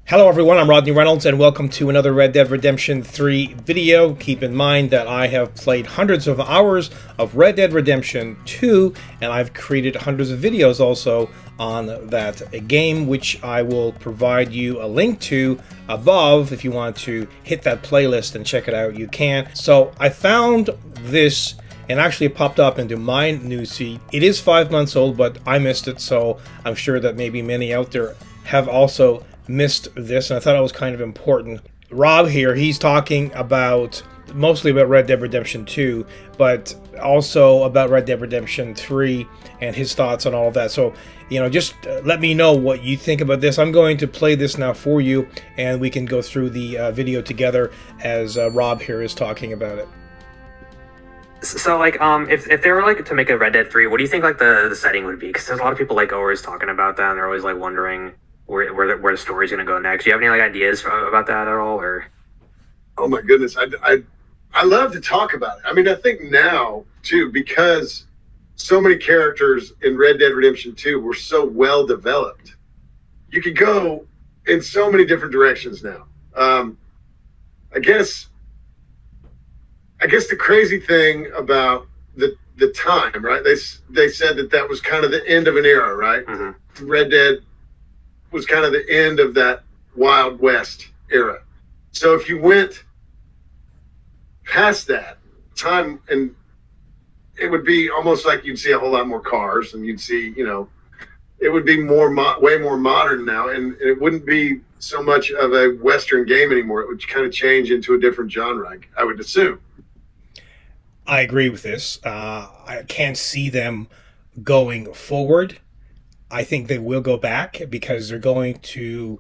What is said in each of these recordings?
Hello everyone, I'm Rodney Reynolds and welcome to another Red Dead Redemption 3 video. Keep in mind that I have played hundreds of hours of Red Dead Redemption 2 and I've created hundreds of videos also on that game, which I will provide you a link to above. If you want to hit that playlist and check it out, you can. So I found this and actually it popped up into my newsfeed. It is 5 months old, but I missed it, so I'm sure that maybe many out there have also missed this, and I thought it was kind of important. Rob here, he's talking about mostly about Red Dead Redemption 2, but also about Red Dead Redemption 3 and his thoughts on all of that. So, just let me know what you think about this. I'm going to play this now for you, and we can go through the video together as Rob here is talking about it. So, if they were to make a Red Dead 3, what do you think the setting would be? Because there's a lot of people always talking about that, and they're always wondering where the story's going to go next. Do you have any ideas about that at all, or? Oh my goodness, I love to talk about it. I mean, I think now too, because so many characters in Red Dead Redemption 2 were so well developed, you could go in so many different directions now. I guess the crazy thing about the time, right? They said that was kind of the end of an era, right? Mm-hmm. Red Dead was kind of the end of that Wild West era. So if you went past that time, and it would be almost like you'd see a whole lot more cars, and you'd see, it would be way more modern now, and it wouldn't be so much of a Western game anymore. It would kind of change into a different genre, I would assume. I agree with this. I can't see them going forward. I think they will go back because they're going to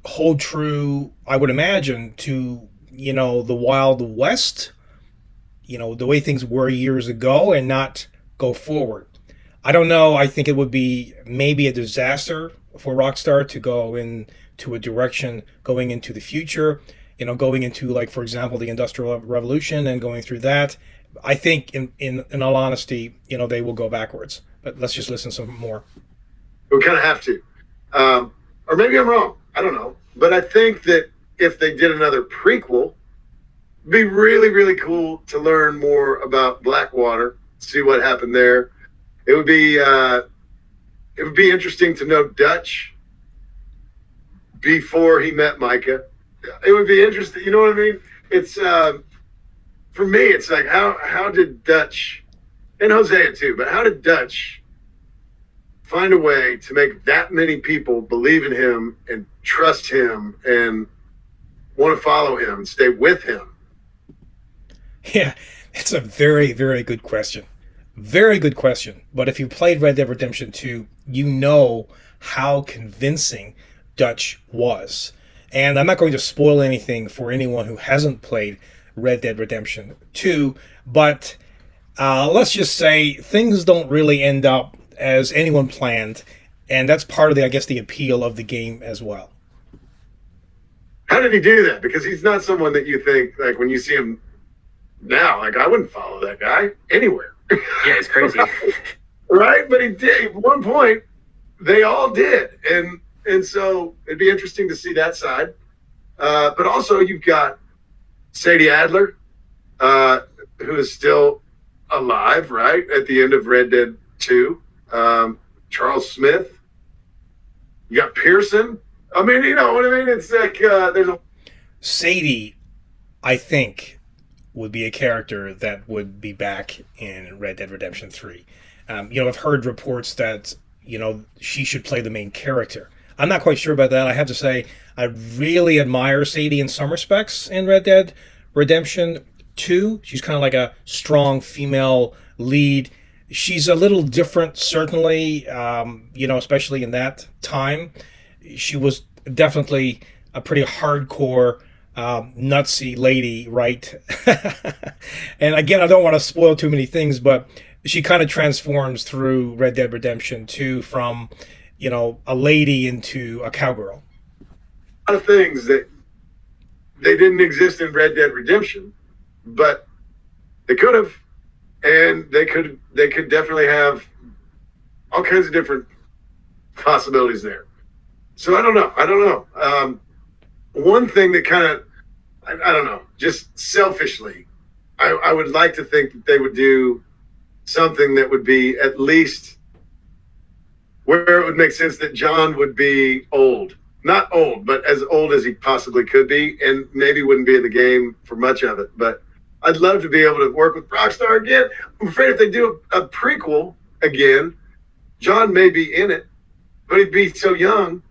hold true, I would imagine, to, the Wild West, the way things were years ago, and not go forward. I don't know. I think it would be maybe a disaster for Rockstar to go into a direction going into the future, going into, for example, the Industrial Revolution and going through that. I think in all honesty, they will go backwards. But let's just listen some more. We kind of have to. Or maybe I'm wrong. I don't know. But I think that if they did another prequel, it'd be really, really cool to learn more about Blackwater, see what happened there. It would be interesting to know Dutch before he met Micah. It would be interesting. You know what I mean? It's for me, it's like how did Dutch, and Hosea too, but how did Dutch find a way to make that many people believe in him and trust him and want to follow him and stay with him? Yeah, it's a very, very good question. Very good question. But if you played Red Dead Redemption 2, you know how convincing Dutch was. And I'm not going to spoil anything for anyone who hasn't played Red Dead Redemption 2, but let's just say things don't really end up as anyone planned, and that's part of the appeal of the game as well. How did he do that? Because he's not someone that you think, when you see him now, I wouldn't follow that guy anywhere. Yeah, it's crazy. Right? But he did. At one point, they all did. And so it'd be interesting to see that side. But also you've got Sadie Adler, who is still alive, right? At the end of Red Dead 2. Charles Smith. You got Pearson. I mean, you know what I mean? It's like there's a... Sadie, I think, would be a character that would be back in Red Dead Redemption 3. I've heard reports that, she should play the main character. I'm not quite sure about that. I have to say, I really admire Sadie in some respects in Red Dead Redemption 2. She's kind of like a strong female lead. She's a little different, certainly, especially in that time. She was definitely a pretty hardcore, nutsy lady, right? And again, I don't want to spoil too many things, but she kind of transforms through Red Dead Redemption 2 from, a lady into a cowgirl. A lot of things that they didn't exist in Red Dead Redemption, but they could have. And they could definitely have all kinds of different possibilities there. So I don't know. one thing that kind of, I don't know, just selfishly, I would like to think that they would do something that would be at least where it would make sense that John would be old. Not old, but as old as he possibly could be, and maybe wouldn't be in the game for much of it. But I'd love to be able to work with Rockstar again. I'm afraid if they do a prequel again, John may be in it, but he'd be so young.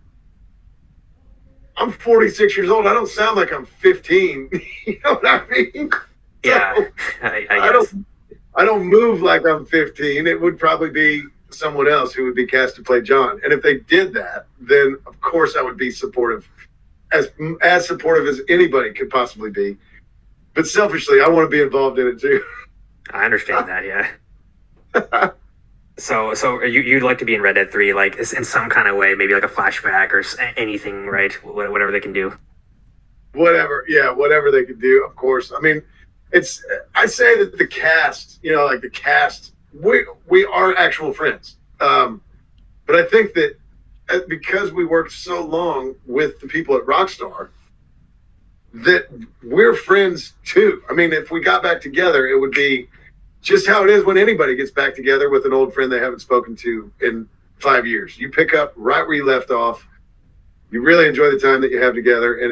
I'm 46 years old. I don't sound like I'm 15. You know what I mean? Yeah, So, I don't move like I'm 15. It would probably be someone else who would be cast to play John. And if they did that, then of course I would be supportive, as supportive as anybody could possibly be. But selfishly, I want to be involved in it too. I understand that. Yeah. So you'd like to be in Red Dead 3, like in some kind of way, maybe like a flashback or anything, right? Whatever they can do. Whatever they could do, of course. I mean, I say that the cast, like the cast, we are actual friends. But I think that because we worked so long with the people at Rockstar, that we're friends too. I mean, if we got back together, it would be just how it is when anybody gets back together with an old friend they haven't spoken to in 5 years. You pick up right where you left off. You really enjoy the time that you have together, and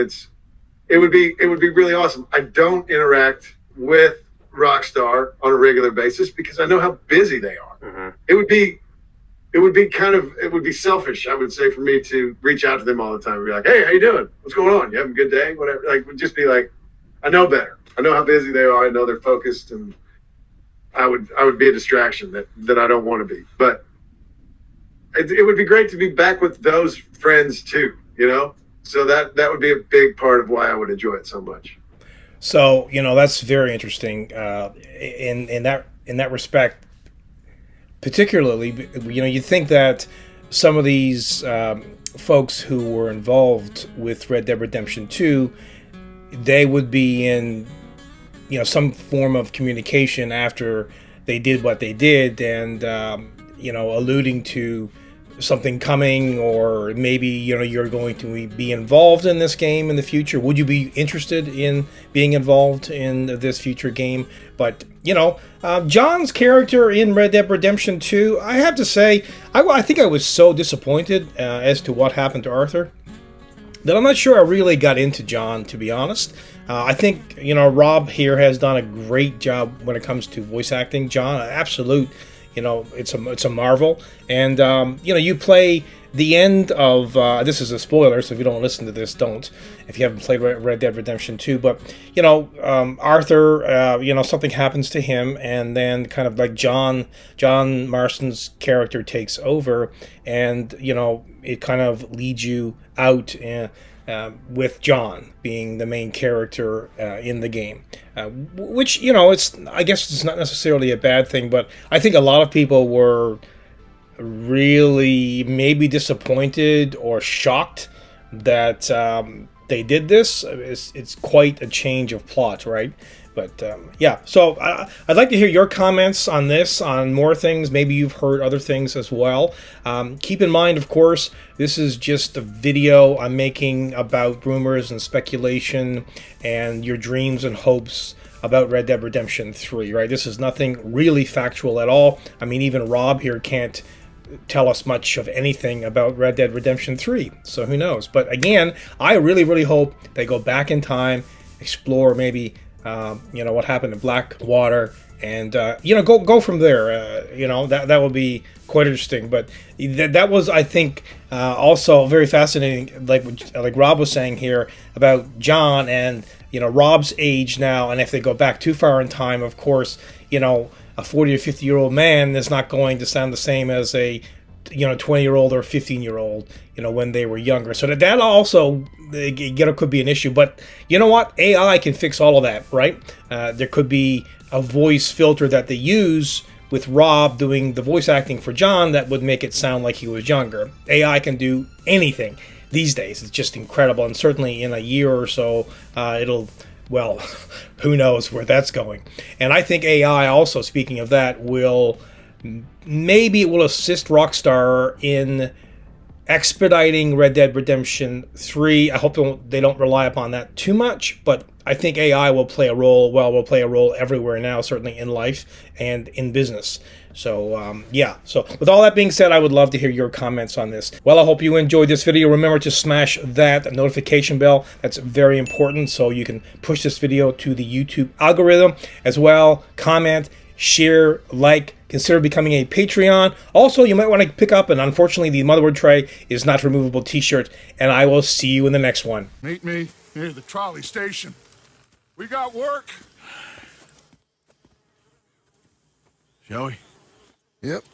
it would be really awesome. I don't interact with Rockstar on a regular basis because I know how busy they are. Mm-hmm. It would be selfish, I would say, for me to reach out to them all the time and be like, "Hey, how you doing? What's going on? You having a good day?" Whatever. Like, would just be like, I know better. I know how busy they are. I know they're focused, and I would be a distraction that I don't want to be. But it would be great to be back with those friends too, So that would be a big part of why I would enjoy it so much. So that's very interesting in that respect. Particularly, you think that some of these folks who were involved with Red Dead Redemption 2, they would be in some form of communication after they did what they did, and alluding to something coming, or maybe you're going to be involved in this game in the future. Would you be interested in being involved in this future game? But John's character in Red Dead Redemption 2, I have to say, I think I was so disappointed as to what happened to Arthur that I'm not sure I really got into John, to be honest. I think Rob here has done a great job when it comes to voice acting John. Absolute. It's a marvel, and you play the end of this is a spoiler, so if you don't listen to this, don't, if you haven't played Red Dead Redemption 2. But Arthur, something happens to him, and then kind of like John Marston's character takes over, and it kind of leads you out with John being the main character in the game, which I guess it's not necessarily a bad thing, but I think a lot of people were really maybe disappointed or shocked that they did this. It's quite a change of plot, right? But so I'd like to hear your comments on this, on more things. Maybe you've heard other things as well. Keep in mind, of course, this is just a video I'm making about rumors and speculation and your dreams and hopes about Red Dead Redemption 3, right? This is nothing really factual at all. I mean, even Rob here can't tell us much of anything about Red Dead Redemption 3, so who knows? But again, I really, really hope they go back in time, explore maybe what happened in Blackwater, and go from there. That would be quite interesting. But that was, I think, also very fascinating, like Rob was saying here about John and Rob's age now, and if they go back too far in time, of course, a 40 or 50-year-old man is not going to sound the same as a 20-year-old or 15-year-old when they were younger. So that also could be an issue. But you know what? AI can fix all of that, right? There could be a voice filter that they use with Rob doing the voice acting for John that would make it sound like he was younger. AI can do anything these days. It's just incredible, and certainly in a year or so, well, who knows where that's going. And I think AI also, speaking of that, maybe it will assist Rockstar in expediting Red Dead Redemption 3. I hope they don't rely upon that too much, but I think AI will play a role. Well, will play a role everywhere now, certainly in life and in business. So, yeah. So, with all that being said, I would love to hear your comments on this. Well, I hope you enjoyed this video. Remember to smash that notification bell. That's very important, so you can push this video to the YouTube algorithm as well. Comment, share, like, consider becoming a Patreon. Also, you might want to pick up, and unfortunately, the motherboard tray is not removable t-shirt, and I will see you in the next one. Meet me near the trolley station. We got work. Shall we? Yep.